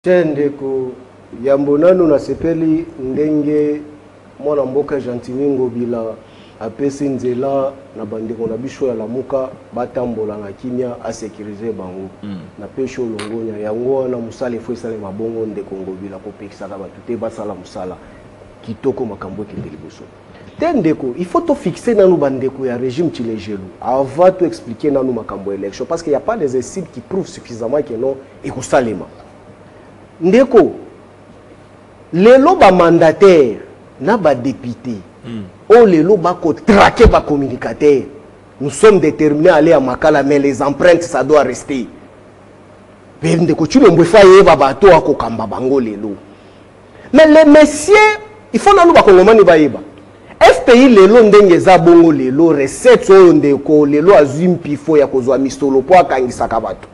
Ndeko yambonano na sepeli ndenge mwana mboka Gentini Ngobila apesi nzela na bandeko na biso ya lamuka batambola na kimia a sécuriser bango na pesho longonya yango na musala efo esale mabongo ndeko Ngobila ko pekisaka batu te basala musala kitoko makambo ke liboso te ndeko il faut to fixer nanu bandeko ya régime Tshilejelu avant to expliquer nanu makambo élection parce qu'il y a pas des études qui prouvent suffisamment que non ekosalema. Ndeko, lelo ba mandataire na ba député, o lelo ba ko traquer ba communicateur. Nous sommes déterminés à aller à Makala, mais les empreintes ça doit rester. Mais ndeko tu le mbofa yeba bato ako kamba bango lelo. Mais les messieurs, il faut nanou ba kongomani ba yeba. FPI lelo ndenge za bongo lelo recette oyo ndeko lelo azimpi fo ya kozwa mistolo po akangisaka bato.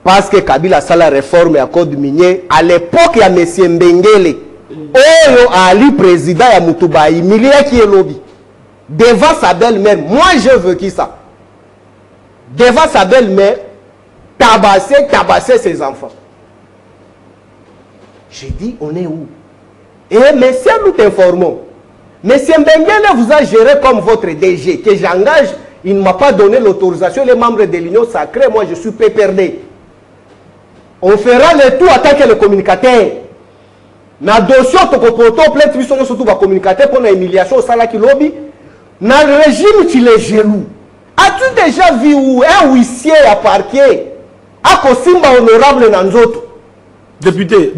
Parce que Kabila a la réforme à code minier à l'époque il y a monsieur Mbengele Oyo Ali président ya Mutuba Emilia qui est lobby devant sa belle-mère. Moi je veux qui ça devant sa belle-mère tabasser ses enfants. J'ai dit on est où? Et monsieur nous t'informons, monsieur Mbengele vous a géré comme votre DG que j'engage. Il ne m'a pas donné l'autorisation. Les membres de l'Union sacrée, moi je suis péperdé. On fera le tout en tant que le communicateur. Na dossier tokopoto plainte biso surtout ba communicateur pour la humiliation au salaki lobby. Na régime Tshilejelu. As-tu déjà vu où un huissier à parquet a kosimba honorable na nzoto? Député.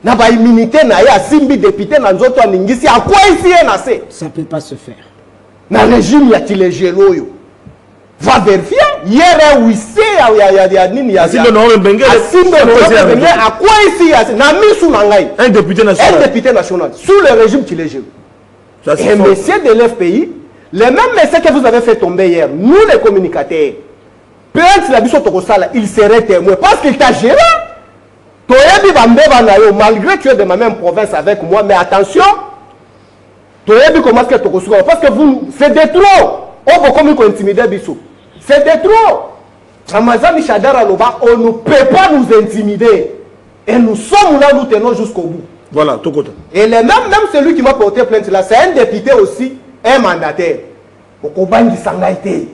Na ba immunité na ya simbi député na nzoto aningisi à quoi ici na se? Ça peut pas se faire. Na régime ya Tshilejelu yo. Va vérifier. Hier, un huissier, il y a nini, à quoi ici? Un député national. Un député national. Sous le régime Tshilejelu. Et messieurs de l'FPI, les mêmes messieurs que vous avez fait tomber hier, nous les communicateurs, il serait témoin parce qu'il t'a géré. Malgré que tu es de ma même province avec moi, mais attention, parce que vous, c'est de trop. On peut comme intimider Bissou. C'est de trop. Ramazani Chadara Loba, on ne peut pas nous intimider. Et nous sommes là, nous tenons jusqu'au bout. Voilà, tout côté. Et même celui qui m'a porté plainte là, c'est un député aussi, un mandataire. Okobangi Sangaite,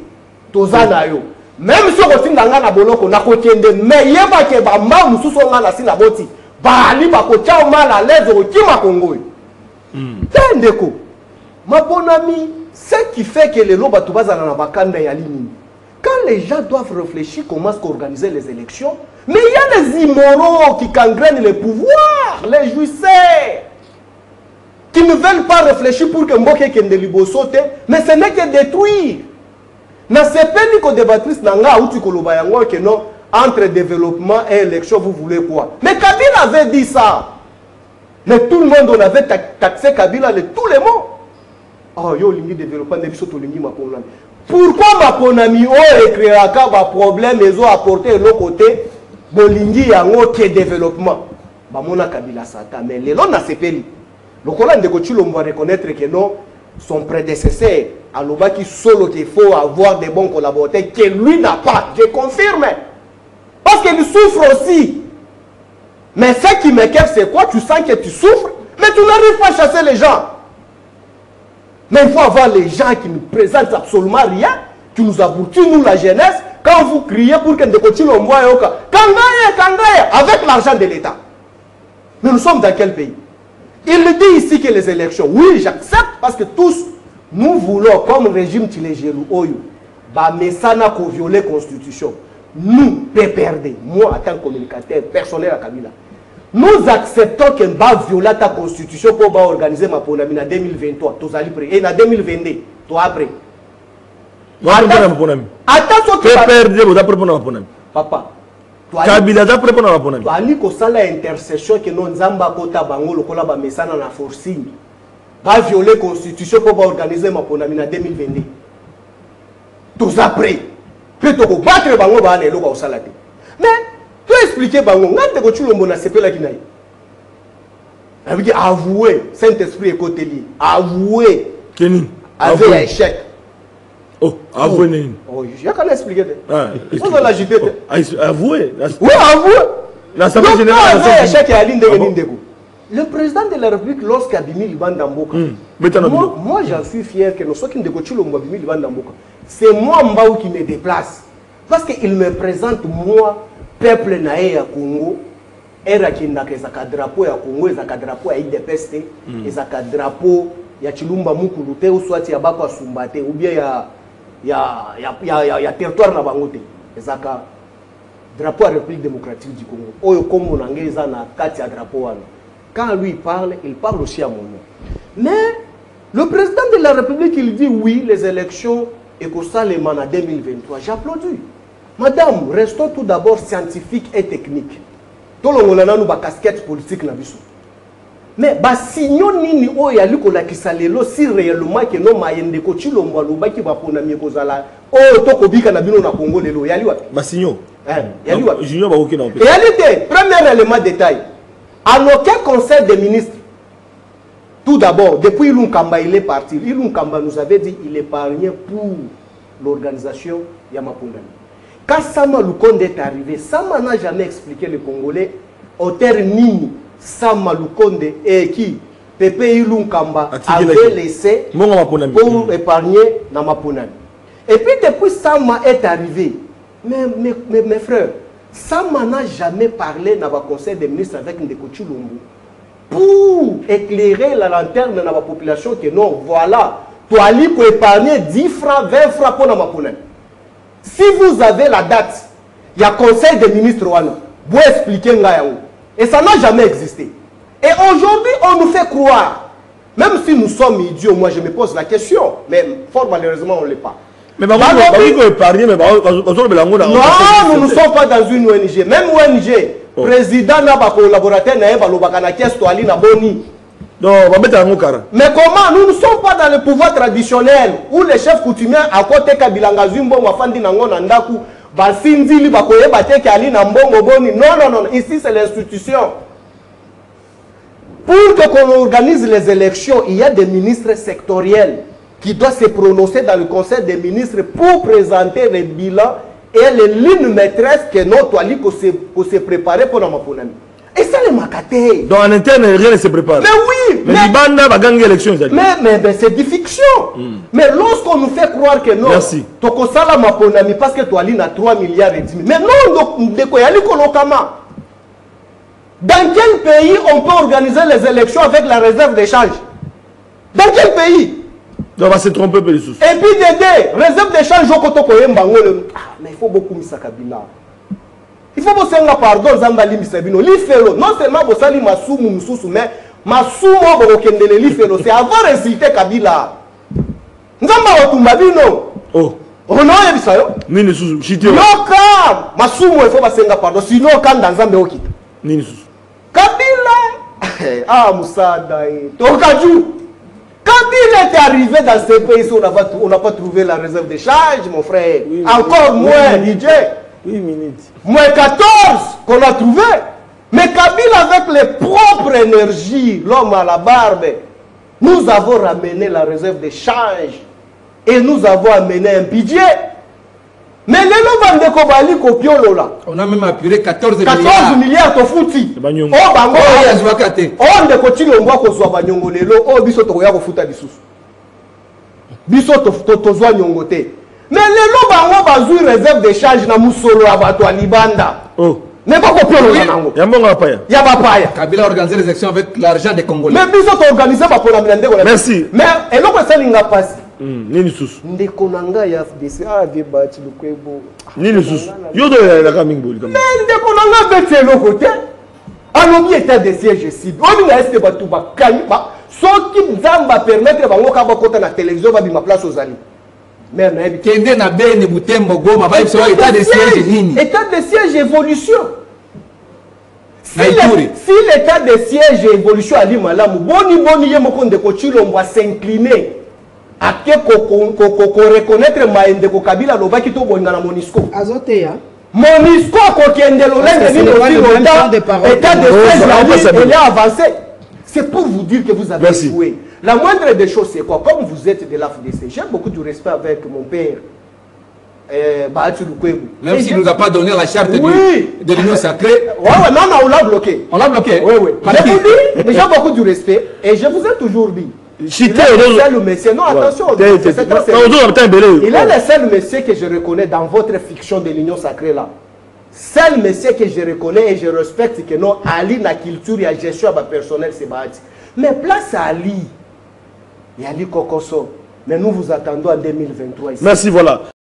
Tozanayo. Même si on continue dans la boloko, na kotiende, mais yeba ke ba ma musu so ngana sina boti. Ba ali ba ko chao mal à l'aise au kima Congo. Tendeko. Ma bonne amie, ce qui fait que les loba tubaza na bakanda ya limini. Quand les gens doivent réfléchir comment organiser les élections, mais il y a des immoraux qui gangrènent le pouvoir, les jouisseurs, qui ne veulent pas réfléchir pour que Mboke Kendelibo saute, mais ce n'est que détruire. Na sepeli ko débattrice nanga ou tu koloba yango que non, entre développement et élection, vous voulez quoi? Mais Kabila avait dit ça. Mais tout le monde, on avait taxé Kabila de tous les mots. Oh, yo lingi développement de biso to lingi makonami. Pourquoi makonami o écrira ba problème les ont apporté l'autre côté bolingi yango ke développement. Ba mona Kabila sata mais les lona sepeli. Le Coran de Kochilo on va reconnaître que non son prédécesseur aloba qui solo qu'il faut avoir des bons collaborateurs que lui n'a pas. Je confirme. Parce qu'il souffre aussi. Mais ce qui m'écoeure c'est quoi? Tu sens que tu souffres mais tu n'arrives pas à chasser les gens. Mais il faut avoir les gens qui nous présentent absolument rien, qui nous aboutit, nous la jeunesse, quand vous criez pour que nous continuions à voir Kangaya, avec l'argent de l'État. Mais nous sommes dans quel pays? Il dit ici que les élections, oui j'accepte, parce que tous, nous voulons, comme régime Tshilejelu Oyo, Bamesana ko violer la Constitution. Nous, PPRD, moi en tant que communicateur personnel à Kabila, nous acceptons qu'elle va violer ta constitution pour organiser ma ponami en 2023. Tu allez prêt. Et en 2022, toi après. Attends, PPRD, vous avez préparé ma ponami. Papa. Kabila a préparé ma ponami. Tu as dit que ça la intercession que nous avons kota bango le kola ba mesana na forcing. Va violer la constitution pour organiser ma ponami en 2022. Tous après. Plutôt que battre bango ba ne lo ba osalate. Mais tu expliquer bango ngante ko chulo mbona sepela kinayi. Avouer, Saint-Esprit est côté lié. Avouer. Kenny. Avouer échec. Oh, avouer. Oh, je vais expliquer. Vous allez l'agiter. Avouer. Oui, avouer. l'Assemblée générale. Le président de la République, lorsqu'il a bimi Libanda Mboka, moi j'en suis fier que nous sommes bimi Libanda Mboka. C'est moi Mbaou qui me déplace. Parce qu'il me présente, moi, peuple naé à Congo, era qui n'a que un drapeau à Congo, un drapeau à IDPS, et un drapeau ya Chilumba Moukoulute, ou soit ya Bako Sumbate, ou bien ya territoire na Bangote. Et un drapeau à la République démocratique du Congo. Oyo Congo Nangeza na kati ya drapeau. Quand lui parle, il parle aussi à mon nom. Mais le président de la République, il dit oui, les élections écossaises en 2023. J'applaudis. Madame, restons tout d'abord scientifiques et techniques. Tout le monde a une casquette politique. Mais si nous avons si réellement que nous avons premier élément détail. À aucun conseil des ministres, tout d'abord, depuis Ilun Kamba, il est parti. Ilun Kamba nous avait dit qu'il épargnait pour l'organisation Yamapundani. Quand Sama Lukonde est arrivé, Sama n'a jamais expliqué les Congolais, auteur Nini, Sama Lukonde et qui, Pepe Ilun Kamba, avait laissé pour épargner Namapunani. Et puis depuis Sama est arrivé, mes frères, Sama n'a jamais parlé dans le conseil des ministres avec Ndeko Chilombo pour éclairer la lanterne de la population que non, voilà, tu as pour épargner 10 francs, 20 francs pour Namapunani. Si vous avez la date, il y a conseil des ministres, vous expliquez. Et ça n'a jamais existé. Et aujourd'hui, on nous fait croire, même si nous sommes idiots, moi je me pose la question, mais fort malheureusement on ne l'est pas. Mais non, nous ne sommes pas dans une ONG. Même ONG, président n'a pas collaborateur, n'a pas boni. Mais comment? Nous ne sommes pas dans le pouvoir traditionnel où les chefs coutumiers à côté Kabilanga Zumbo, Wafandi Nango Nandaku, Basindili, Bakoye, Bateke Ali Nambongo Boni. Non. Ici c'est l'institution. Pour qu'on organise les élections, il y a des ministres sectoriels qui doivent se prononcer dans le conseil des ministres pour présenter les bilans et les lignes maîtresses que notre toile pour se préparer pour notre Mapunami. Et ça les macaté. Donc en interne, rien ne se prépare. Mais oui. Mais Libanda va gagner l'élection. Mais c'est des fictions. Mais lorsqu'on nous fait croire que non, Tokosala Mapunami parce que toile a 3 milliards et demi. Mais non, dans quel pays on peut organiser les élections avec la réserve d'échange? Dans quel pays? On va se tromper peu de sous. Et puis Dédé, réserve d'échange au Koto mais il faut beaucoup Misakabila. Il faut bosser un pardon Zambali Misabino. L'ifelo, non seulement Bossali Masumu Moussou, mais Masumu Bokendele l'ifelo, c'est avoir insulté Kabila. Nzamba Otumbabino. Oh. On a vu ça. Nini sous Chitio. Yoka Masumu, il faut passer un pardon. Sinon, quand dans Zambé Okita. Nini sous Kabila. Ah, Moussada. Tokajou. Quand il est arrivé dans ce pays, on n'a pas trouvé la réserve d'échange, mon frère. Oui, encore moins, DJ. 8 minutes. Moins 14 qu'on a trouvé. Mais Kabila, avec les propres énergies, l'homme à la barbe, nous avons ramené la réserve d'échange et nous avons amené un budget. Mais les lots de Kobali Kopiolo là. On a même appuyé 14 milliards de fouti. Oh, bango. Oh, de Kotilo, on voit qu'on soit Banyongo Lelo. Oh, biso toya ko futa bisous. Biso to zwa nyongote. Mais les lots bango bazui réserve d'échange na musolo abato Libanda. Oh. Mais pas Kopiolo nango. Yambonga paya. Yabapaya. Kabila a organisé les élections avec l'argent des Congolais. Mais biso to organiser ba pour la mende. Merci. Mais et loko salinga passe. Nini sous ndeko nanga ya FDC ave bati lukwebo nini sous yo do la kamingoli comme mais ndeko nanga bete lokote alobi état de siège ici on nga este batu ba kaniba soki nzamba permettre bango ka bakota na télévision ba bima place aux amis mais na ebi kende na bene Butembo Goma ba so état de siège nini état de siège évolution si l'état de siège évolution ali malamu boni yemoko ndeko Chilombo s'incliner à que reconnaître Maende ko Kabila loba ki to bonga na Monisco azoteya Monisco ko kende lo lenga ni état de siège il a avancé. C'est pour vous dire que vous avez joué. La moindre des choses c'est quoi? Comme vous êtes de l'AFDC, j'ai beaucoup de respect avec mon père Bahati Lukwebo. Même s'il ne nous a pas donné la charte Oui. de l'Union sacrée. Ouais, non, on l'a bloqué. On l'a bloqué. Oui, oui. Par Je qui? vous dis, mais j'ai beaucoup de respect et je vous ai toujours dit. Chité, Il est le seul monsieur. Non, attention. Il est le seul monsieur que je reconnais dans votre fiction de l'Union sacrée là. Seul monsieur que je reconnais et je respecte que non, Ali na culture et gestion personnelle c'est Bahati. Mais place à Ali. Il y a Ali Kokoso. Mais nous vous attendons en 2023 ici. Merci, voilà.